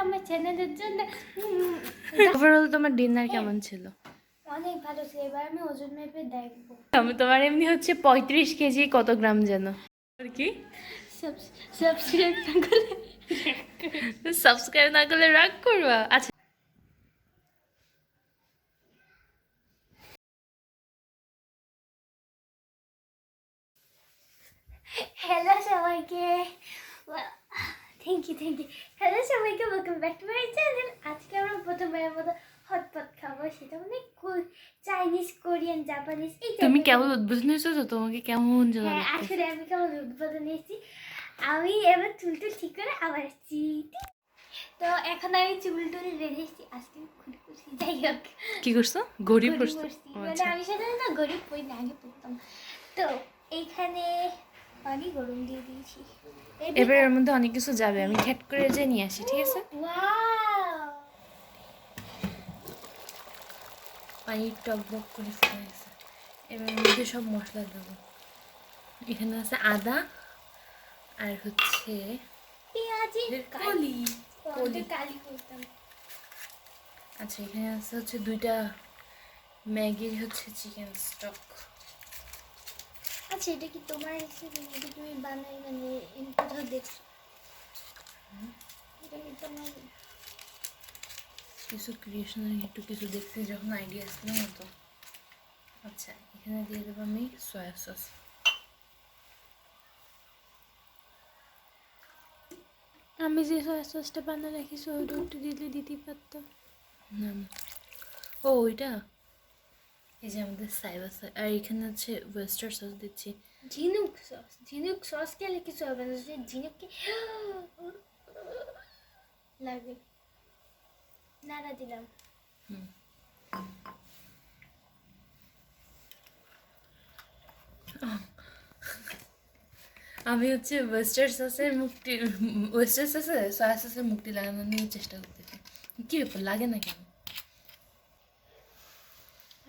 আমার চ্যানেলের জন্য। ওভারঅল তোমার ডিনার কেমন ছিল? অনেক ভালো ছিল। এবার আমি ওজন মেপে দেখবো। তোমার এমনি হচ্ছে 35 কেজি কত গ্রাম যেন? আর কি সাবস্ক্রাইব না করলে সাবস্ক্রাইব না করলে রাগ করবা? আচ্ছা হ্যালো সবাইকে, থ্যাংক ইউ হ্যালো সবাইকে, welcome back to my channel. আজকে আমরা প্রথমবারের মতো হটপট খাবো, সেটা মানে চাইনিজ, কোরিয়ান, জাপানিজ। তুমি কেমন উদ্বোধন হয়েছো তো? তোমাকে কেমন যেন হ্যাঁ, লাগছে? আসলে আমি কেমন উদ্বোধন এসেছি। আমি এবার চুল ঠিক করে আবার এসেছি। তো এখন আমি চুল টুল রেডি এসেছি। আজকে খুব খুশি। যাই হোক, কি করছো? ঘড়ি ঘড়ি পরছো? পরছি। মানে আচ্ছা আমি সাধারণত না ঘড়ি পরি না, আগে পরতাম। তো এইখানে পানি গরম দিয়ে দিয়েছি। এবার এর মধ্যে অনেক কিছু যাবে, আমি ঘ্যাট করে যে নিয়ে আসি, ঠিক আছে? ওয়াও, পানি টকবক করে ফুটে গেছে। এবার এর মধ্যে সব মশলা দেবো। এখানে আছে আদা আর হচ্ছে পেঁয়াজের কলি কলি কালি করতাম। আচ্ছা এখানে আছে হচ্ছে 2টা ম্যাগির হচ্ছে চিকেন স্টক। আচ্ছা, এটা কি তোমার রেসিপি নাকি তুমি বানাই, মানে কোথাও দেখছো? এটা কি তোমার? কিছু ক্রিয়েশনের একটু কিছু দেখছি যখন আইডিয়া আসলো না তো। আচ্ছা এখানে দিয়ে দেবো আমি সয়া সস। আমি যে সয়া সসটা বানিয়ে রাখিস ওইটা একটু দিলে দিতেই পারতাম। ও ওইটা এই যে আমাদের সাইবা সস, আর এখানে হচ্ছে ওয়েস্টার সস দিচ্ছি। ঝিনুক সস খেলে কিছু হবে না, যে ঝিনুক কি লাগে। নাড়া দিলাম। আমি হচ্ছে ওয়েস্টার সসে সয়া সসের মুক্তি লাগানোর নিয়ে চেষ্টা করতেছি। কি ব্যাপার, লাগে না কেন?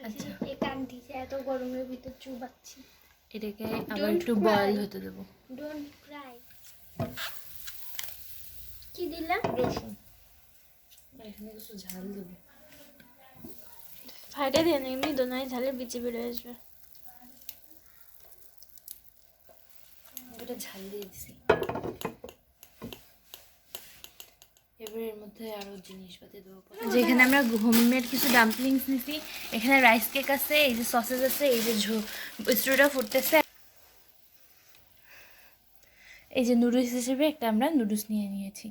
আচ্ছা এই কান্তিছে এত গরমের ভিতর চুবাচ্ছি। এটাকে আবার একটু বয়েল হতে দেবো। Don't Cry. কি দিলাম? রসুন, এখানে কিছু ঝাল দেবো। ফাইটা দিয়ে না, এমনি দোনায় ঝালে বিচি বেড়ে আসবে। এটা ঝাল দিয়ে দিছি। এবার এর মধ্যে আরো জিনিসপাতি দেবো। যেখানে আমরা হোমমেড কিছু ডাম্পলিংস নিছি, এখানে রাইস কেক আছে, এই যে সসেজ আছে, এই যে স্টুটা ফুটতেছে। এই যে নুডলস হিসেবে একটা আমরা নুডলস নিয়ে নিয়েছি।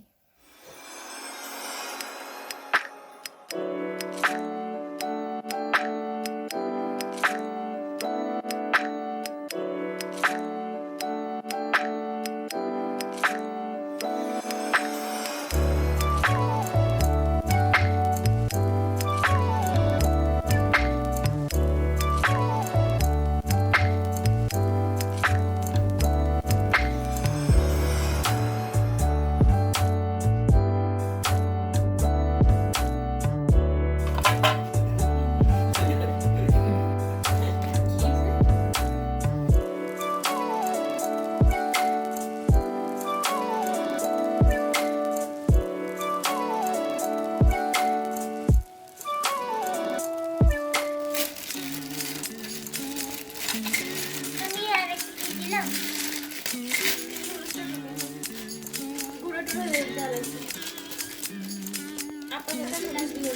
আমি আর একটু দিলাম। গুঁড়ো টুড়ো হয়ে গেল। আপনার লাগবে।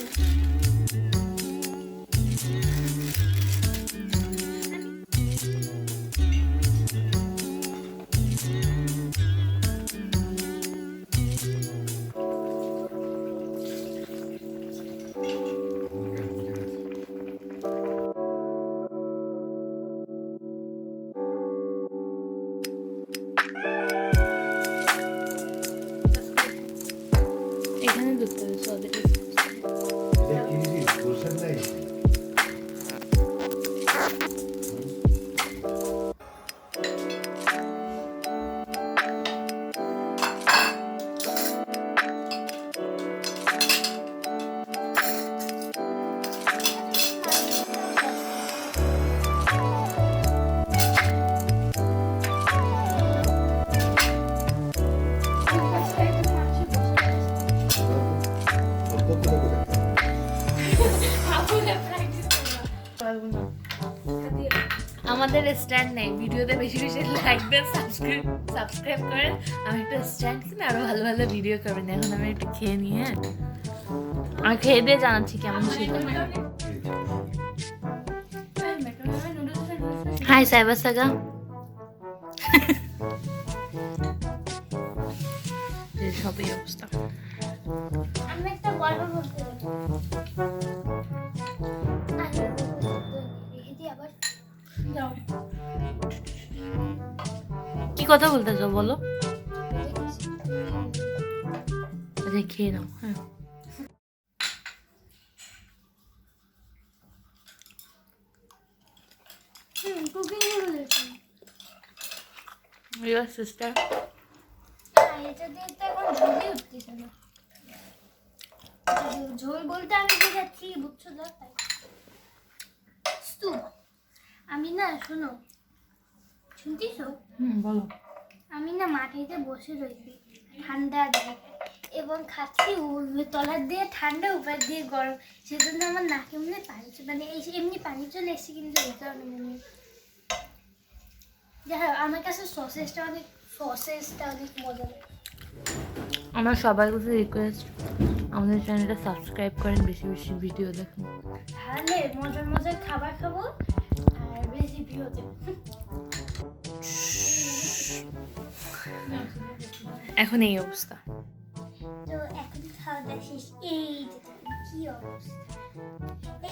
এখানে ধরতে হবে সদের। আমাদের স্ট্যান্ড নেই, ভিডিওতে বেশি বেশি লাইক দেন, সাবস্ক্রাইব করেন। আমি একটা স্ট্যান্ড কিনে আরো ভালো ভালো ভিডিও করবেন। এখন আমি একটু খেয়ে নিই। হ্যাঁ, আমি খেয়ে দিয়ে জানাচ্ছি কেমন ছিল। High Saiba Saga. সবই অবস্থা। আমি একটা গল্প বলতে কি কথা বলতেছো বলো? আচ্ছা খেয়ে নাও। হ্যাঁ, কুকিং বলেছি। Your sister. এটা দিয়ে তো এখন ঝোলই উঠতেছে না। ঝোল বলতে আমি বোঝাচ্ছি, বুঝছো তো? তাই স্তুপ। আমি না, শোনো, শুনতেছো? বলো। আমি না মাটিতে বসে রয়েছি ঠান্ডা জায়গায় এবং খাচ্ছি তলার দিয়ে ঠান্ডা, উপর দিয়ে গরম। সেজন্য আমার নাকে মনে পানি, মানে এমনি পানি চলে এসেছে, কিন্তু এই কারণে মনে যাই হোক, আমার কাছে সসেসটা অনেক মজা লাগে। আমার সবার কাছে রিকোয়েস্ট, আমাদের চ্যানেলটা সাবস্ক্রাইব করেন, বেশি বেশি ভিডিও দেখুন। তাহলে মজার মজার খাবার খাবো আর বেশি ভিউ দেবো। এখন এই অবস্থা। তো এখন খাওয়া দাওয়া শেষ। এই যে কি অবস্থা,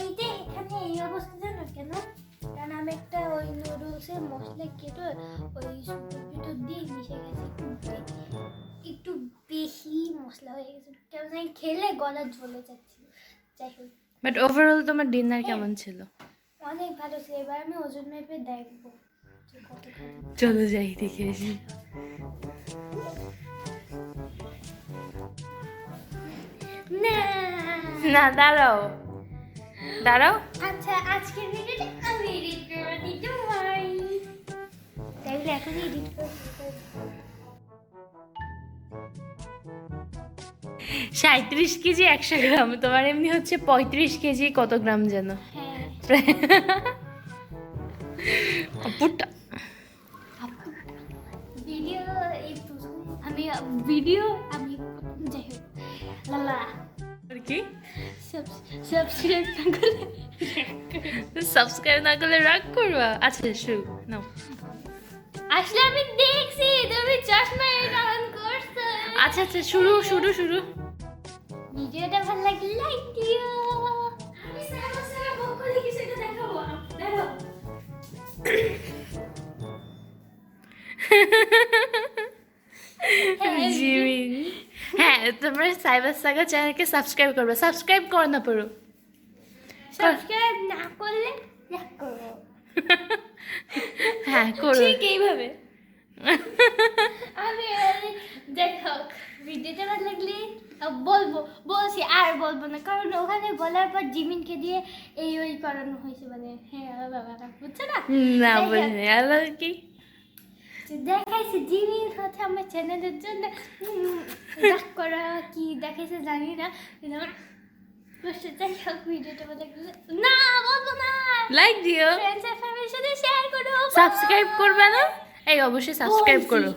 এইটা এখানে এই অবস্থা জানো কেন? কারণ আমি একটা ওই নুডলসের মশলা কেটে ওই সুপের ভিতর দিয়ে মিশে গেছে, একটু বেশি মশলা হয়ে গেছে, কেমন জানি খেলে গলা জ্বলে যাচ্ছিল। যাই হোক, বাট ওভারঅল তোমার ডিনার কেমন ছিল? অনেক ভালো ছিল। এবার আমি ওজন মেপে দেখবো যে কত খাবো। চলো যাই দেখে আসি। না না, দাঁড়াও দাঁড়াও। আচ্ছা, আজকের ভিডিওটা আমি এডিট করে দিতে পারি, তাইলে এখনই এডিট করে 37 কেজি 100 গ্রাম, তোমার এমনি হচ্ছে 35 কেজি কত গ্রাম যেন। হ্যাঁ। আপুটা ভিডিও আমি যাই হোক, লালা আর কি সাবস্ক্রাইব সাবস্ক্রাইব না করলে না করলে রাগ করবা? আচ্ছা শুরু নাও। আসলে আমি দেখছি তুমি চশমা অন করছো। আচ্ছা আচ্ছা শুরু শুরু শুরু। ভিডিওটা ভালো লাগলে লাইক দিও। আমি সারা সারা বকলে কিছু একটা দেখাবো, দাঁড়াও। জিমিন, হ্যাঁ তোমরা সাইবার সাগা চ্যানেলকে সাবস্ক্রাইব করবে। সাবস্ক্রাইব করো না পারো? সাবস্ক্রাইব না করলে লাইক করো। হ্যাঁ করো। ঠিক এইভাবে। আমি দেখো ভিডিওটা ভালো লাগলে বলছি আর বলবো না, কারণ ওখানে বলার পর জিমিনকে দিয়ে ওই করানো হয়েছে, মানে হ্যাঁ বাবা বুঝছো না? না বুঝিনি। আল্লাহ কি দেখাইছে জিমিন হচ্ছে আমার চ্যানেলের জন্য রাগ করা কি দেখাইছে জানি না, কিন্তু আমার যাই হোক ভিডিওটা ভালো লাগলে না বলবো না, লাইক দিও, ফ্রেন্ডস এন্ড ফ্যামিলির সাথে শেয়ার করো, সাবস্ক্রাইব করবে না? এই অবশ্যই সাবস্ক্রাইব বলছি। করো।